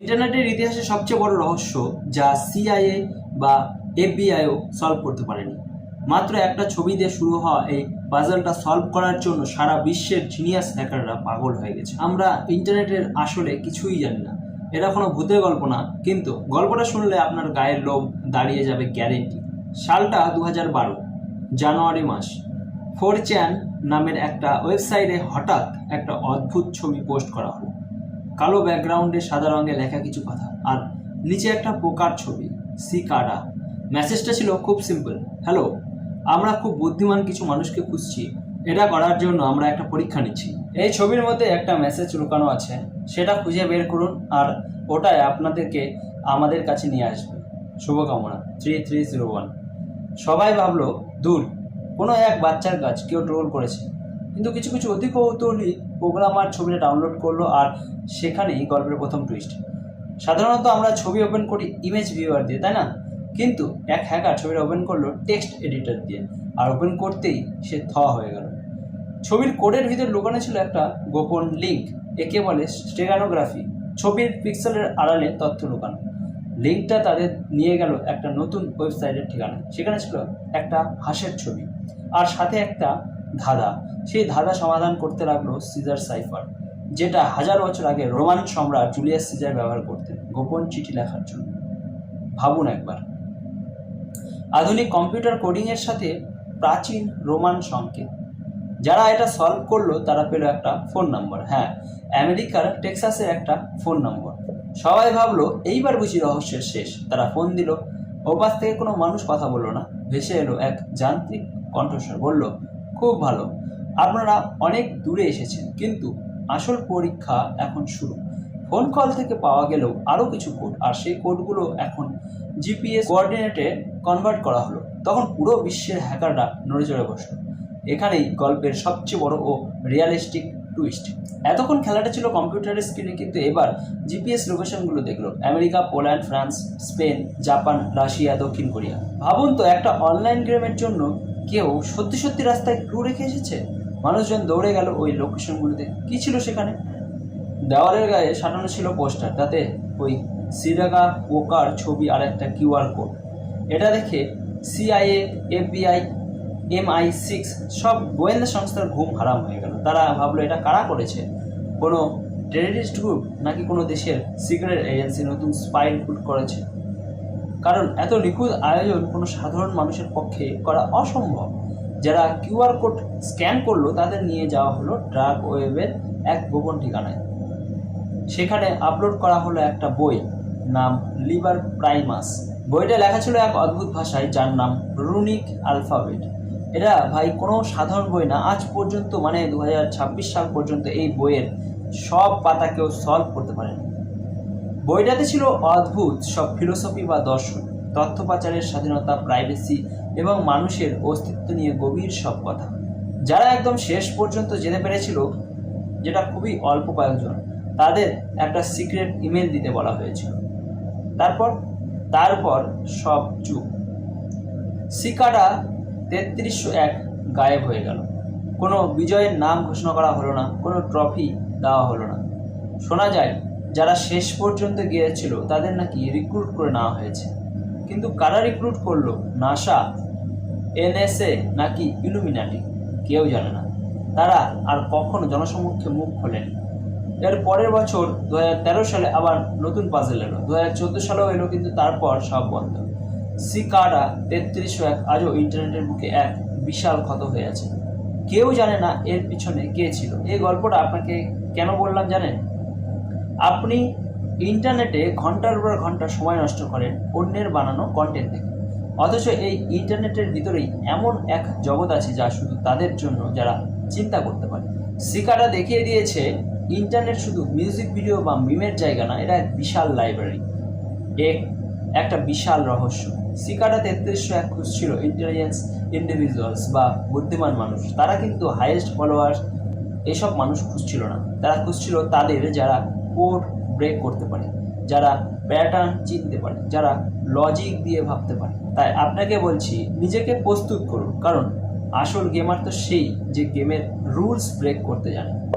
ইন্টারনেটের ইতিহাসে সবচেয়ে বড় রহস্য যা সিআইএ বা এফবিআইও সলভ করতে পারেনি। মাত্র একটা ছবি দিয়ে শুরু হওয়া এই পাজলটা সলভ করার জন্য সারা বিশ্বের জিনিয়াস হ্যাকাররা পাগল হয়ে গেছে। আমরা ইন্টারনেটের আসলে কিছুই জানি না, এটা কোনো ভূতের গল্প না, কিন্তু গল্পটা শুনলে আপনার গায়ের লোম দাঁড়িয়ে যাবে গ্যারেন্টি। সালটা 2012 জানুয়ারি মাস। 4chan নামের একটা ওয়েবসাইটে হঠাৎ একটা অদ্ভুত ছবি পোস্ট করা হলো। কালো ব্যাকগ্রাউন্ডে সাদা রঙে লেখা কিছু কথা আর নিচে একটা পোকার ছবি, সিকাডা। মেসেজটা ছিল খুব সিম্পল, হ্যালো, আমরা খুব বুদ্ধিমান কিছু মানুষকে খুঁজছি, এটা করার জন্য আমরা একটা পরীক্ষা নিচ্ছি। এই ছবির মধ্যে একটা মেসেজ লুকানো আছে, সেটা খুঁজে বের করুন আর ওটাই আপনাদেরকে আমাদের কাছে নিয়ে আসবে। শুভকামনা 3301। সবাই ভাবলো দূর, কোনো এক বাচ্চার কাজ, কেউ ট্রোল করেছে। কিন্তু কিছু কিছু অতি কৌতূহলী প্রোগ্রামার ছবিটা ডাউনলোড করলো আর সেখানেই গল্পের প্রথম টুইস্ট। সাধারণত আমরা ছবি ওপেন করি ইমেজ ভিউয়ার দিয়ে, তাই না? কিন্তু এক হ্যাকার ছবিটা ওপেন করলো টেক্সট এডিটর দিয়ে, আর ওপেন করতেই সে হয়ে গেল। ছবির কোডের ভিতর লুকানো ছিল একটা গোপন লিঙ্ক, একে বলে স্টেগানোগ্রাফি। ছবির পিক্সেলের আড়ালে তথ্য লুকানো। লিঙ্কটা তাদের নিয়ে গেল একটা নতুন ওয়েবসাইটের ঠিকানা। সেখানে ছিল একটা হাঁসের ছবি আর সাথে একটা ধাঁধা। সেই ধাঁধা সমাধান করতে লাগলো সিজার সাইফার, যেটা 1000 বছর আগে রোমান সম্রাট জুলিয়াস সিজার ব্যবহার করতেন গোপন চিঠি লেখার জন্য। ভাবুন একবার, আধুনিক কম্পিউটার কোডিংয়ের সাথে প্রাচীন রোমান সংকেত। যারা এটা সলভ করলো তারা পেল একটা ফোন নম্বর, হ্যাঁ, আমেরিকার টেক্সাসের একটা ফোন নম্বর। সবাই ভাবলো এইবার বুঝি রহস্যের শেষ। তারা ফোন দিল, ওপাশ থেকে কোনো মানুষ কথা বললো না, ভেসে এলো এক যান্ত্রিক কণ্ঠস্বর, বলল, খুব ভালো, আপনারা অনেক দূরে এসেছেন, কিন্তু আসল পরীক্ষা এখন শুরু। ফোন কল থেকে পাওয়া গেলেও আরও কিছু কোড, আর সেই কোডগুলো এখন জিপিএস কোঅর্ডিনেটে কনভার্ট করা হলো। তখন পুরো বিশ্বের হ্যাকাররা নড়ে চড়ে বসলো। এখানেই গল্পের সবচেয়ে বড় ও রিয়ালিস্টিক টুইস্ট। এতক্ষণ খেলাটা ছিল কম্পিউটারের স্ক্রিনে, কিন্তু এবার জিপিএস লোকেশনগুলো দেখলো America, Poland, France, Spain, Japan, Russia, দক্ষিণ কোরিয়া। ভাবুন তো, একটা অনলাইন গেমের জন্য কেউ সত্যি সত্যি রাস্তায় ক্লু রেখে এসেছে। মানুষজন দৌড়ে গেল ওই লোকেশনগুলোতে। কী ছিল সেখানে? দেওয়ালের গায়ে সাজানো ছিল পোস্টার, তাতে ওই সিডাকা পোকার ছবি আর একটা কিউআর কোড। এটা দেখে সিআইএ, এফবিআই, MI6 সব গোয়েন্দা সংস্থার ঘুম হারাম হয়ে গেল। তারা ভাবলো এটা কারা করেছে, কোনো টেররিস্ট গ্রুপ নাকি কোনো দেশের সিক্রেট এজেন্সি নতুন স্পাই রিক্রুট করেছে। কারণ এত নিখুঁত আয়োজন কোনো সাধারণ মানুষের পক্ষে করা অসম্ভব। যারা কিউআর কোড স্ক্যান করলো তাদের নিয়ে যাওয়া হলো ডার্ক ওয়েবের এক গোপন ঠিকানায়। সেখানে আপলোড করা হলো একটা বই, নাম লিবার প্রাইমাস। বইটা লেখা ছিল এক অদ্ভুত ভাষায়, যার নাম রুনিক আলফাবেট। এটা ভাই কোনো সাধারণ বই না। আজ পর্যন্ত, মানে 2026 সাল পর্যন্ত এই বইয়ের সব পাতা কেউ সলভ করতে পারেনি। বইটাতে ছিল অদ্ভুত সব ফিলোসফি বা দর্শন, তথ্য পাচারের স্বাধীনতা, প্রাইভেসি এবং মানুষের অস্তিত্ব নিয়ে গভীর সব কথা। যারা একদম শেষ পর্যন্ত যেতে পেরেছিল, যেটা খুবই অল্প কয়েকজন, তাদের একটা সিক্রেট ইমেল দিতে বলা হয়েছিল। তারপর সব চুপ। সিকাডা 3301 গায়েব হয়ে গেল। কোনো বিজয়ের নাম ঘোষণা করা হলো না, কোনো ট্রফি দেওয়া হলো না। শোনা যায় যারা শেষ পর্যন্ত গিয়েছিল তাদের নাকি রিক্রুট করে নেওয়া হয়েছে। কিন্তু কারা রিক্রুট করলো, নাসা, NSA নাকি ইলুমিনাটি, কেউ জানে না। তারা আর কখনো জনসমক্ষে মুখ খোলেনি। এর পরের বছর 2013 সালে আবার নতুন পাজেল এলো, 2014 সালেও এলো, কিন্তু তারপর সব বন্ধ। সিকাডা 3301 আজও ইন্টারনেটের বুকে এক বিশাল ক্ষত হয়ে আছে। কেউ জানে না এর পিছনে কে ছিল। এই গল্পটা আপনাকে কেন বললাম জানেন? আপনি ইন্টারনেটে ঘন্টার পর ঘন্টা সময় নষ্ট করেন অন্যের বানানো কন্টেন্ট দেখে, অথচ এই ইন্টারনেটের ভিতরেই এমন এক জগৎ আছে যা শুধু তাদের জন্য যারা চিন্তা করতে পারে। সিকাডা দেখিয়ে দিয়েছে ইন্টারনেট শুধু মিউজিক ভিডিও বা মিমের জায়গা না, এটা এক বিশাল লাইব্রেরি, একটা বিশাল রহস্য। সিকাডা 3301 খুঁজছিল ইন্টেলিজেন্স ইন্ডিভিজুয়ালস বা বুদ্ধিমান মানুষ। তারা কিন্তু হাইয়েস্ট ফলোয়ার্স এসব মানুষ খুঁজছিল না, তারা খুঁজছিল তাদের যারা কোড ব্রেক করতে পারে, যারা প্যাটার্ন চিনতে পারে, যারা লজিক দিয়ে ভাবতে পারে। তাই আপনাকে বলছি, নিজেকে প্রস্তুত করুন, কারণ আসল গেমার তো সেই যে গেমের রুলস ব্রেক করতে জানে।